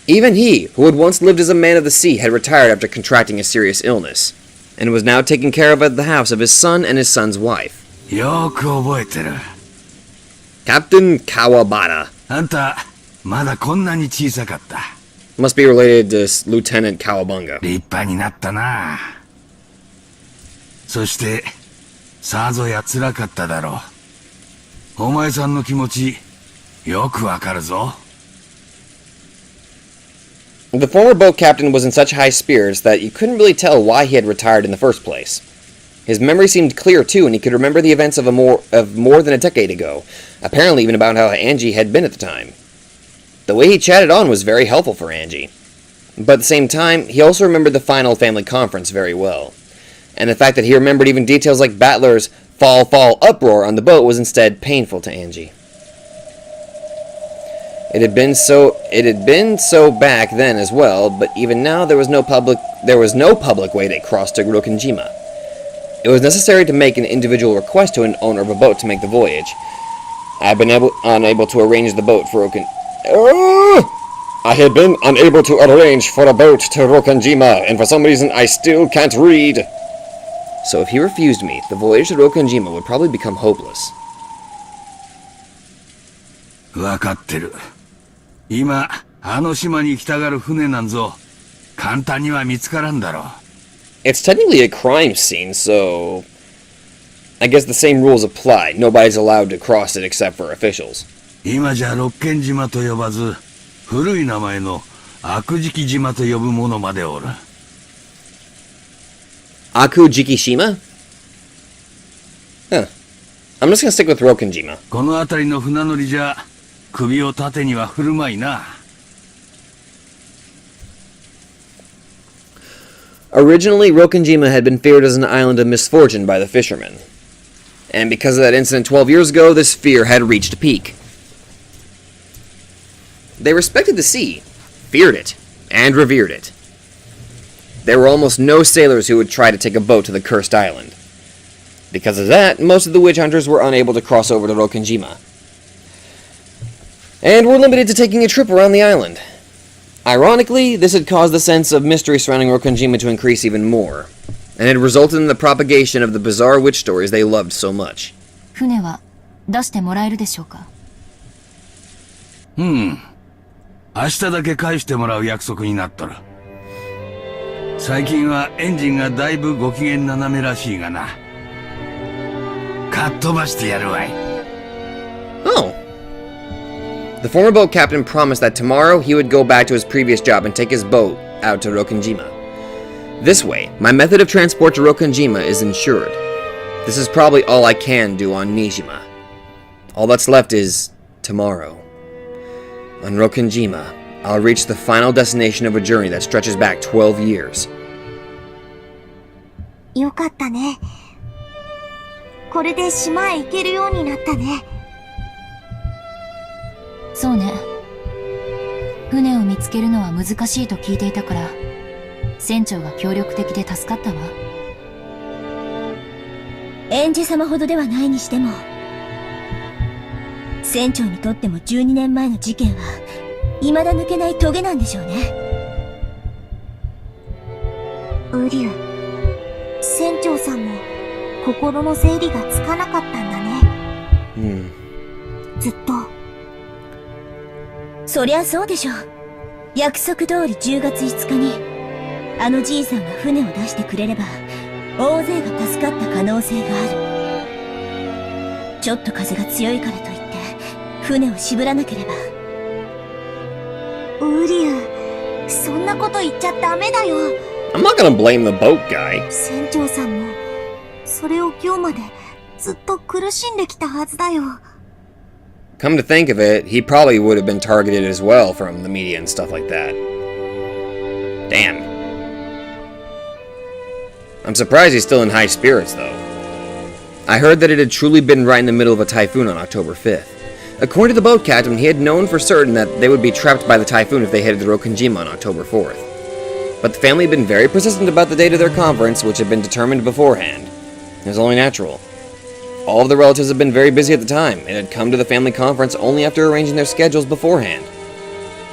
Even he, who had once lived as a man of the sea, had retired after contracting a serious illness, and was now taking care of at the house of his son and his son's wife. よく覚えてる。 Captain Kawabata. あんた、まだこんなに小さかった。 Must be related to Lieutenant Cowabunga. 立派になったな。そして、さぞや辛かっただろう。お前さんの気持ち、よくわかるぞ。 The former boat captain was in such high spirits that you couldn't really tell why he had retired in the first place. His memory seemed clear too, and he could remember the events of more than a decade ago, apparently even about how Angie had been at the time. The way he chatted on was very helpful for Angie. But at the same time, he also remembered the final family conference very well. And the fact that he remembered even details like Battler's fall uproar on the boat was instead painful to Angie. It had been so back then as well, but even now there was no public way to cross to Rokkenjima. It was necessary to make an individual request to an owner of a boat to make the voyage. I had been unable to arrange the boat for I had been unable to arrange for a boat to Rokkenjima, and for some reason I still can't read. So if he refused me, the voyage to Rokkenjima would probably become hopeless. わかってる。今、あの島に行きたがる船なんぞ、簡単には見つからんだろう。 It's technically a crime scene, so I guess the same rules apply. Nobody's allowed to cross it except for officials. 今じゃ六軒島と呼ばず、古い名前の悪食島と呼ぶ者までおる。 Akujikishima? Huh. I'm just gonna stick with Rokkenjima. この辺りの船乗りじゃ、首を縦には振るまいな。 Originally, Rokkenjima had been feared as an island of misfortune by the fishermen. And because of that incident 12 years ago, this fear had reached a peak. They respected the sea, feared it, and revered it. There were almost no sailors who would try to take a boat to the cursed island. Because of that, most of the witch hunters were unable to cross over to Rokkenjima, and were limited to taking a trip around the island. Ironically, this had caused the sense of mystery surrounding Rokkenjima to increase even more, and had resulted in the propagation of the bizarre witch stories they loved so much. 船は出してもらえるでしょうか？明日だけ返してもらう約束になっとる。最近はエンジンがだいぶご機嫌斜めらしいがな。かっ飛ばしてやるわい。 Oh. The former boat captain promised that tomorrow he would go back to his previous job and take his boat out to Rokkenjima. This way, my method of transport to Rokkenjima is ensured. This is probably all I can do on Nijima. All that's left is tomorrow. On Rokkenjima, I'll reach the final destination of a journey that stretches back 12 years. よかったね。これで島へ行けるようになったね。そうね。船を見つけるのは難しいと聞いていたから、船長が協力的で助かったわ。エンジ様ほどではないにしても、船長にとっても12年前の事件は、未だ抜けないトゲなんでしょうね。ウリュウ、船長さんも心の整理がつかなかったんだね。ずっと。そりゃそうでしょう。約束通り10月5日に、あのじいさんが船を出してくれれば、大勢が助かった可能性がある。ちょっと風が強いからといって、船を渋らなければ。ウリュウ、そんなこと言っちゃダメだよ。I'm not gonna blame the boat guy. 船長さんも、それを今日までずっと苦しんできたはずだよ。Come to think of it, he probably would have been targeted as well from the media and stuff like that. Damn. I'm surprised he's still in high spirits, though. I heard that it had truly been right in the middle of a typhoon on October 5th. According to the boat captain, he had known for certain that they would be trapped by the typhoon if they headed to Rokkenjima on October 4th. But the family had been very persistent about the date of their conference, which had been determined beforehand. It was only natural. All of the relatives had been very busy at the time, and had come to the family conference only after arranging their schedules beforehand.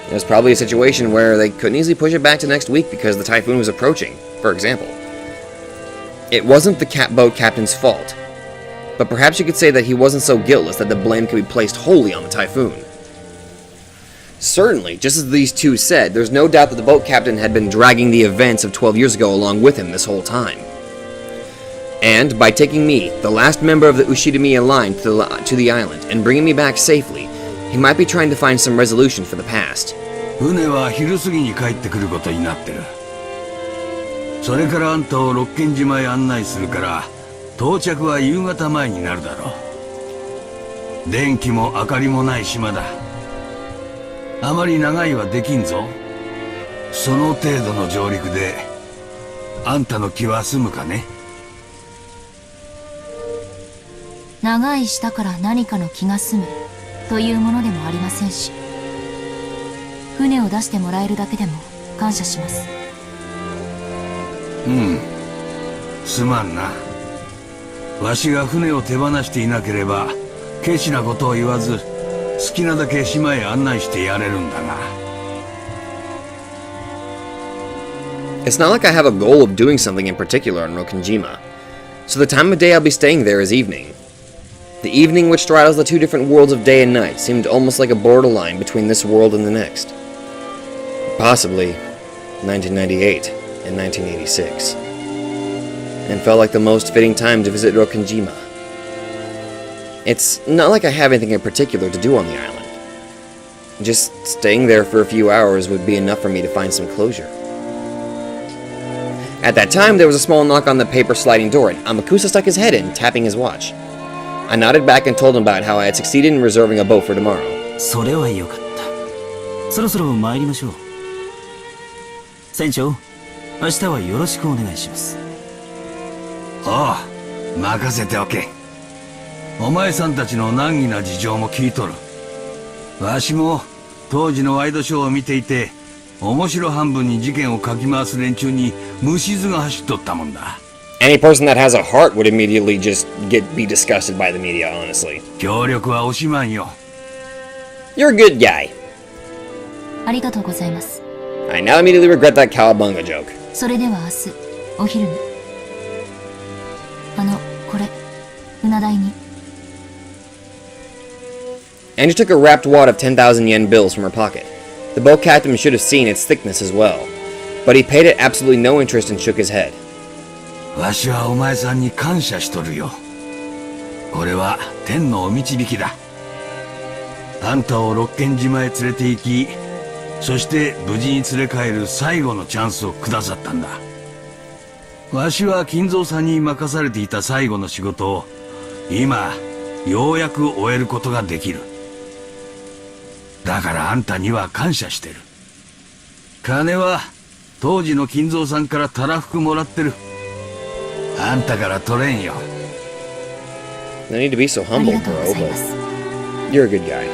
It was probably a situation where they couldn't easily push it back to next week because the typhoon was approaching, for example. It wasn't the boat captain's fault. but perhaps you could say that he wasn't so guiltless that the blame could be placed wholly on the typhoon. Certainly, just as these two said, there's no doubt that the boat captain had been dragging the events of 12 years ago along with him this whole time. And by taking me, the last member of the Ushidamiya line, to the island, and bringing me back safely, he might be trying to find some resolution for the past. 船は昼過ぎに帰ってくることになってる。それからあんたを六軒島へ案内するから、到着は夕方前になるだろう。電気も明かりもない島だ。あまり長いはできんぞ。その程度の上陸で、あんたの気は済むかね。長い舌から何かの気が済むというものでもありませんし、船を出してもらえるだけでも感謝します。うん、すまんな。わしが船を手放していなければ、ケチなことを言わず、好きなだけ島へ案内してやれるんだが。It's not like I have a goal of doing something in particular on Rokenjima, so the time of day I'll be staying there is evening. The evening which straddles the two different worlds of day and night seemed almost like a borderline between this world and the next. Possibly 1998 and 1986. And felt like the most fitting time to visit Rokenjima. It's not like I have anything in particular to do on the island. Just staying there for a few hours would be enough for me to find some closure. At that time, there was a small knock on the paper sliding door, and Amakusa stuck his head in, tapping his watch. I nodded back and told him about how I had succeeded in reserving a boat for tomorrow. それはよかった。そろそろ参りましょう。船長、明日はよろしくお願いします。ああ、任せておけ。お前さんたちの難儀な事情も聞いとる。わしも当時のワイドショーを見ていて、面白半分に事件をかき回す連中に虫唾が走っとったもんだ。Any person that has a heart would immediately just be disgusted by the media, honestly. 協力は惜しまんよ。You're a good guy. ありがとうございます。I now immediately regret that cowabunga joke. それでは明日、お昼に。これ、船代に。Angie took a wrapped wad of 10,000 yen bills from her pocket. The boat captain should have seen its thickness as well. But he paid it absolutely no interest and shook his head. わしはお前さんに感謝しとるよ。これは天のお導きだ。あんたを六軒島へ連れて行き、そして無事に連れ帰る最後のチャンスをくださったんだ。わしは金蔵さんに任されていた最後の仕事を、今、ようやく終えることができる。だからあんたには感謝してる。金は当時の金蔵さんからたらふくもらってる。あんたから取れんよ。No need to be so humble, bro, but you're a good guy.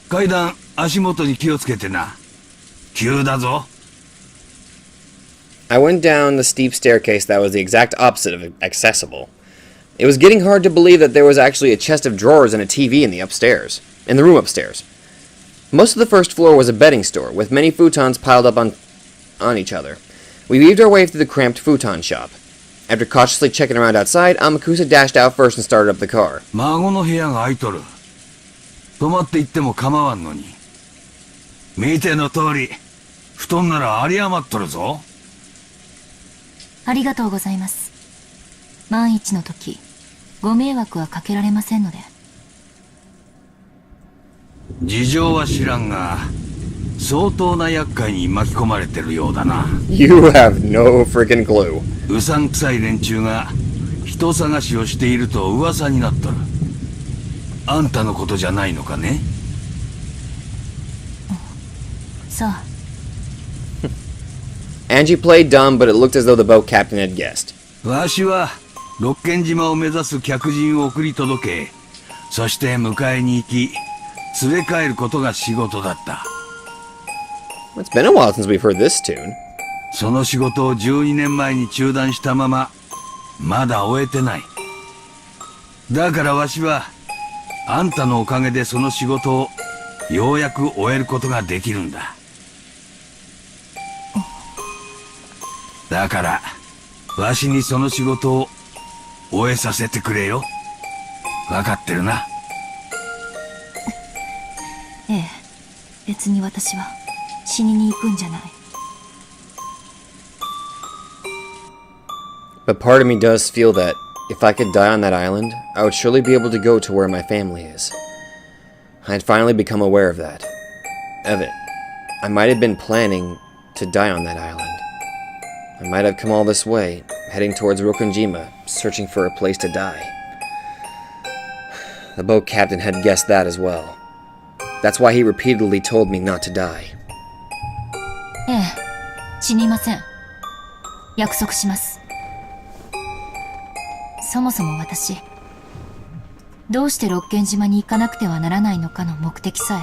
階段足元に気をつけてな。急だぞ。I went down the steep staircase that was the exact opposite of accessible. It was getting hard to believe that there was actually a chest of drawers and a TV in the room upstairs. Most of the first floor was a bedding store, with many futons piled up on each other. We weaved our way through the cramped futon shop. After cautiously checking around outside, Amakusa dashed out first and started up the car. 孫の部屋が空いとる。泊まって行っても構わんのに。見ての通り、布団なら有り余っとるぞ。ありがとうございます。万一の時、ご迷惑はかけられませんので。事情は知らんが、相当な厄介に巻き込まれてるようだな。You have no freaking clue. うさんくさい連中が人探しをしていると噂になっとる。あんたのことじゃないのかね。さあ。Angie played dumb, but it looked as though the boat captain had guessed. わしは六軒島を目指す客人を送り届け、そして迎えに行き、連れ帰ることが仕事だった。It's been a while since we've heard this tune. その仕事を12年前に中断したまま、まだ終えてない。だからわしは、あんたのおかげでその仕事をようやく終えることができるんだ。だから、わしにその仕事を終えさせてくれよ。わかってるな。ええ、別に私は死にに行くんじゃない。But part of me does feel that if I could die on that island, I would surely be able to go to where my family is. I had finally become aware of that. Of it. I might have been planning to die on that island. I might have come all this way, heading towards Rokunjima, searching for a place to die. The boat captain had guessed that as well. That's why he repeatedly told me not to die. ええ、死にません。約束します。そもそも私、どうして六軒島に行かなくてはならないのかの目的さ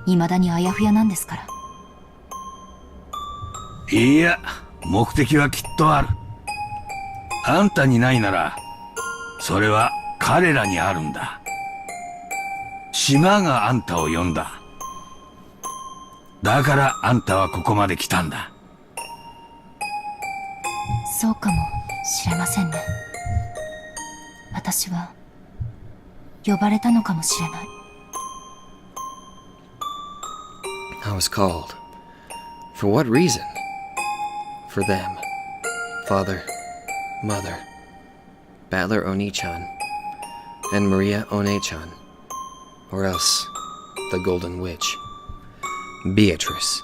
え、未だにあやふやなんですから。いや、目的はきっとある。あんたにないなら、それは彼らにあるんだ。島があんたを呼んだ。だからあんたはここまで来たんだ。そうかもしれませんね。私は呼ばれたのかもしれない。I was called. For what reason? For them. Father, Mother, Battler Oni-chan, and Maria One-chan. Or else, the Golden Witch. Beatrice.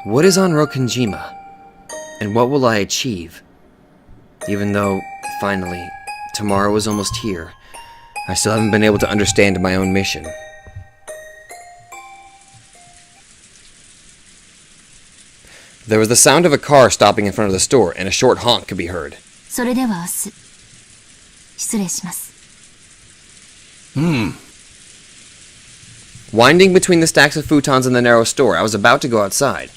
What is on Rokunjima? And what will I achieve? Even though, finally, tomorrow is almost here, I still haven't been able to understand my own mission. There was the sound of a car stopping in front of the store, and a short honk could be heard. それでは明日、失礼します。Winding between the stacks of futons in the narrow store, I was about to go outside.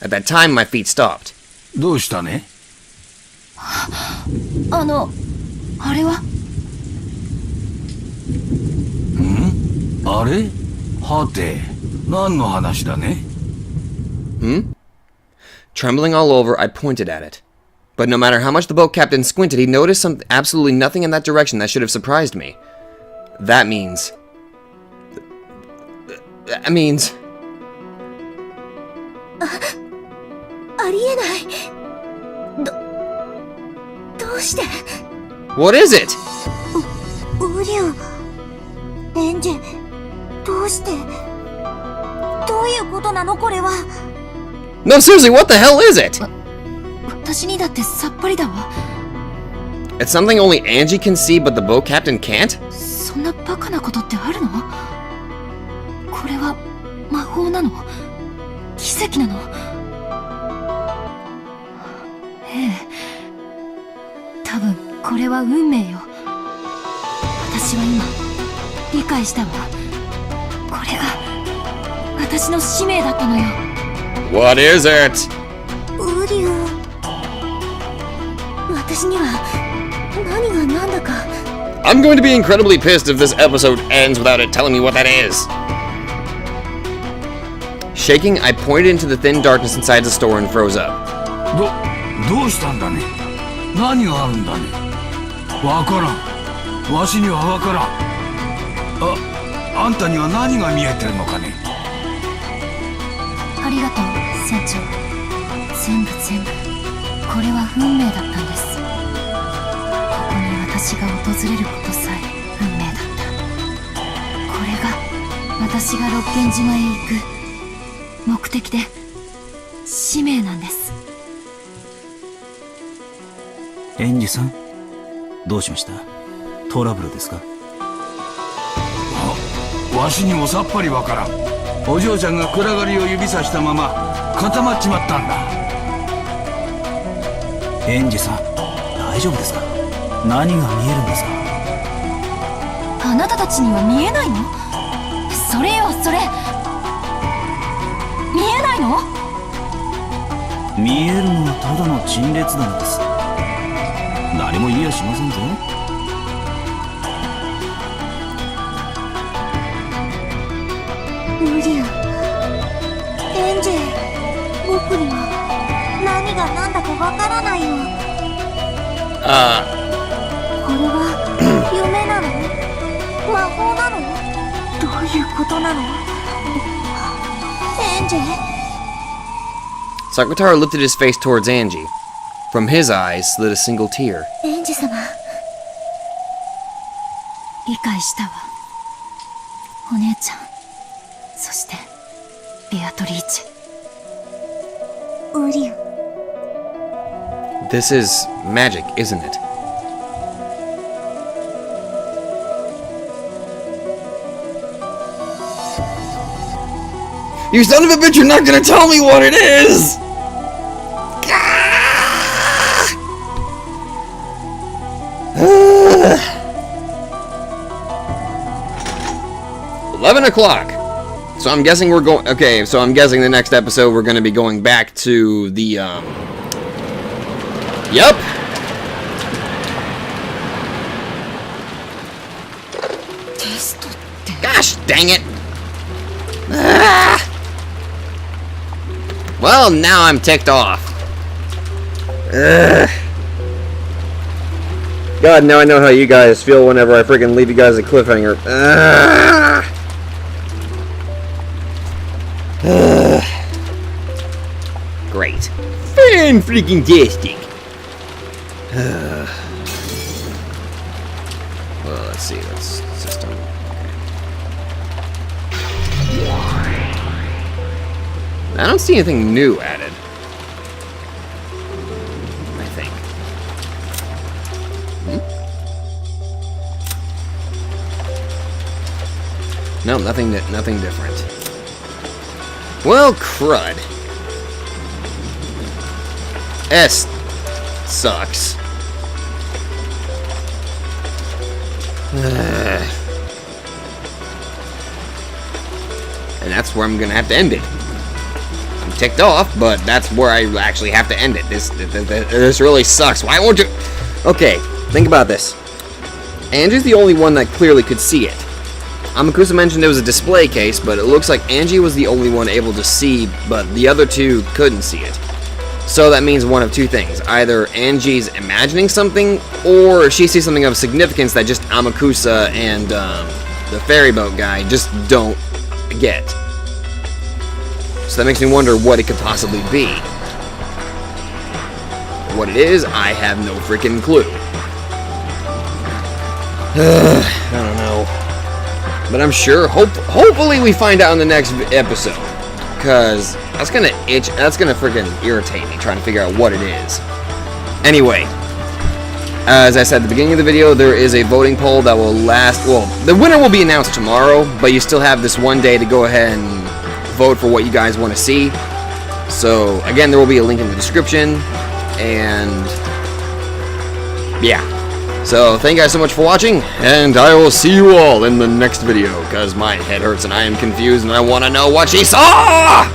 At that time, my feet stopped. どうしたね？あれは？あれ？はて、何の話だね？ Trembling all over, I pointed at it. But no matter how much the boat captain squinted, he noticed absolutely nothing in that direction that should have surprised me. That means... That means... ありえない。どうして？ What is it? ウリュウ、エンジェ、どうして？どういうことなのこれは？ No, seriously, what the hell is it? 私にだってさっぱりだわ。 It's something only Angie can see, but the boat captain can't? そんなバカなことってあるの？これは魔法なの？奇跡なの？ええ、多分これは運命よ。私は今理解したわ。これが私の使命だったのよ。 What is it? ウリュウ、私には何が何だか。 I'm going to be incredibly pissed if this episode ends without it telling me what that is. Shaking, I pointed into the thin darkness inside the store and froze up. どうしたんだね？何があるんだね？わからん。わしにはわからん。あんたには何が見えてるのかね？ありがとう、船長。全部。これは運命だったんです。ここに私が訪れることさえ運命だった。これが私が六軒島へ行く目的で使命なんです。エンジさん、どうしました？トラブルですか？わしにもさっぱりわからん。お嬢ちゃんが暗がりを指さしたまま固まっちまったんだ。エンジさん、大丈夫ですか？何が見えるんですか？あなたたちには見えないの？それよ、それ。見えないの？見えるのはただの陳列弾です。何も言いやしませんぞ。ウリュウ、エンジェ、僕にはがなんだかわからないよ。これは夢なの？魔法なの？どういうことなの？エンジェ？ Sakutaro lifted his face towards Angie. From his eyes slid a single tear. エンジ様。理解したわ。お姉ちゃん、そしてベアトリーチェ。ウリュウ。 This is magic, isn't it? You son of a bitch, you're not gonna tell me what it is! 11 o'clock. So I'm guessing we're going... Okay, so I'm guessing the next episode we're going to be going back to the, Yep. Gosh dang it. Ah. Well, now I'm ticked off. Ugh. God, now I know how you guys feel whenever I freaking leave you guys a cliffhanger. Great. Fan freaking tastic. Well, let's see. Let's system. I don't see anything new added. I think. No, nothing different. Well, crud. S sucks. And that's where I'm gonna have to end it. I'm ticked off, but that's where I actually have to end it. This really sucks. Why won't you? Okay, think about this. Angie's the only one that clearly could see it. Amakusa mentioned it was a display case, but it looks like Angie was the only one able to see, but the other two couldn't see it. So that means one of two things. Either Angie's imagining something, or she sees something of significance that just Amakusa and the ferry boat guy just don't get. So that makes me wonder what it could possibly be. What it is, I have no freaking clue. I don't know. But I'm sure, hopefully we find out in the next episode. Because that's gonna freaking irritate me trying to figure out what it is. Anyway, as I said at the beginning of the video, there is a voting poll that will last, well, the winner will be announced tomorrow, but you still have this one day to go ahead and vote for what you guys want to see. So, again, there will be a link in the description, and yeah. So, thank you guys so much for watching, and I will see you all in the next video, because my head hurts and I am confused and I want to know what she saw!